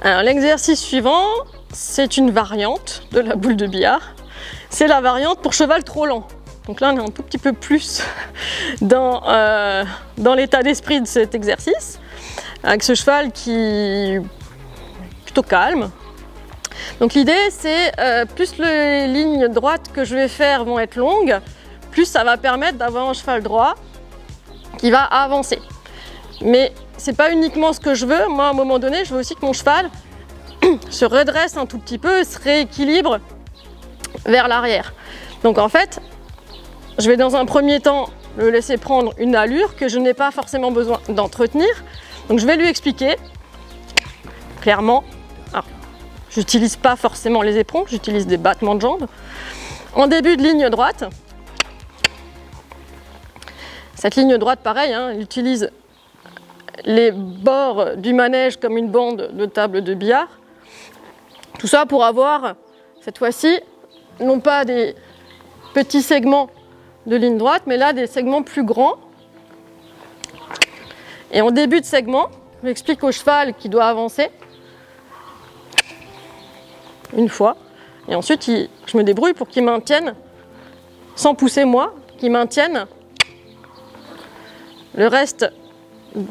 L'exercice suivant, c'est une variante de la boule de billard. C'est la variante pour cheval trop lent. Donc là, on est un tout petit peu plus dans l'état d'esprit de cet exercice, avec ce cheval qui est plutôt calme. Donc l'idée, c'est plus les lignes droites que je vais faire vont être longues, plus ça va permettre d'avoir un cheval droit qui va avancer. Mais c'est pas uniquement ce que je veux. Moi, à un moment donné, je veux aussi que mon cheval se redresse un tout petit peu, se rééquilibre vers l'arrière. Donc en fait, je vais dans un premier temps le laisser prendre une allure que je n'ai pas forcément besoin d'entretenir. Donc je vais lui expliquer clairement. Je n'utilise pas forcément les éperons, j'utilise des battements de jambes. En début de ligne droite, cette ligne droite, pareil, hein, elle utilise les bords du manège comme une bande de table de billard. Tout ça pour avoir, cette fois-ci, non pas des petits segments de ligne droite, mais là des segments plus grands. Et en début de segment, j'explique au cheval qu'il doit avancer une fois. Et ensuite, je me débrouille pour qu'il maintienne, sans pousser moi, qu'il maintienne le reste,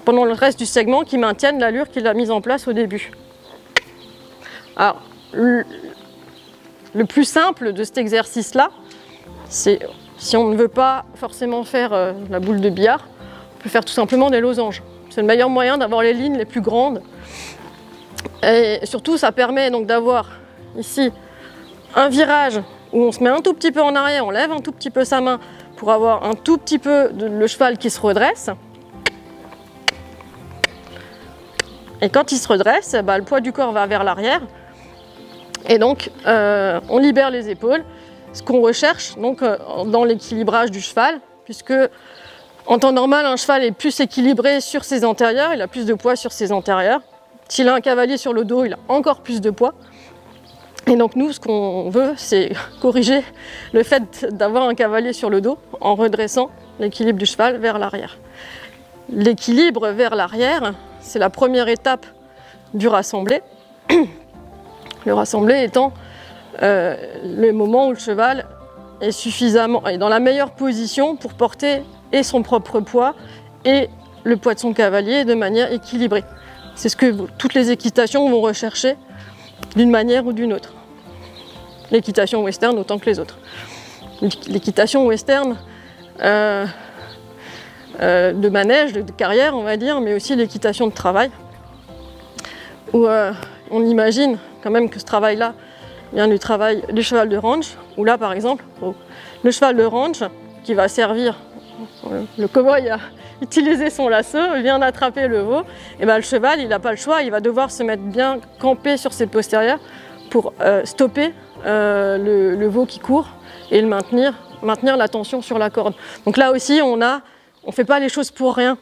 pendant le reste du segment, qu'il maintienne l'allure qu'il a mise en place au début. Alors, le plus simple de cet exercice-là, c'est si on ne veut pas forcément faire la boule de billard, on peut faire tout simplement des losanges. C'est le meilleur moyen d'avoir les lignes les plus grandes. Et surtout, ça permet donc d'avoir ici un virage où on se met un tout petit peu en arrière, on lève un tout petit peu sa main pour avoir un tout petit peu le cheval qui se redresse. Et quand il se redresse, bah, le poids du corps va vers l'arrière. Et donc, on libère les épaules. Ce qu'on recherche donc, dans l'équilibrage du cheval, puisque en temps normal, un cheval est plus équilibré sur ses antérieurs, il a plus de poids sur ses antérieurs. S'il a un cavalier sur le dos, il a encore plus de poids. Et donc nous, ce qu'on veut, c'est corriger le fait d'avoir un cavalier sur le dos en redressant l'équilibre du cheval vers l'arrière. L'équilibre vers l'arrière, c'est la première étape du rassemblé. Le rassemblé étant le moment où le cheval est dans la meilleure position pour porter et son propre poids et le poids de son cavalier de manière équilibrée. C'est ce que toutes les équitations vont rechercher d'une manière ou d'une autre. L'équitation western autant que les autres. L'équitation western de manège, de carrière on va dire, mais aussi l'équitation de travail, où on imagine quand même que ce travail-là vient du travail du cheval de ranch, où là par exemple, le cheval de ranch qui va servir, le cow-boy a utilisé son lasso, il vient d'attraper le veau, et ben le cheval il n'a pas le choix, il va devoir se mettre bien campé sur ses postérieurs pour stopper le veau qui court et le maintenir la tension sur la corde. Donc là aussi on fait pas les choses pour rien.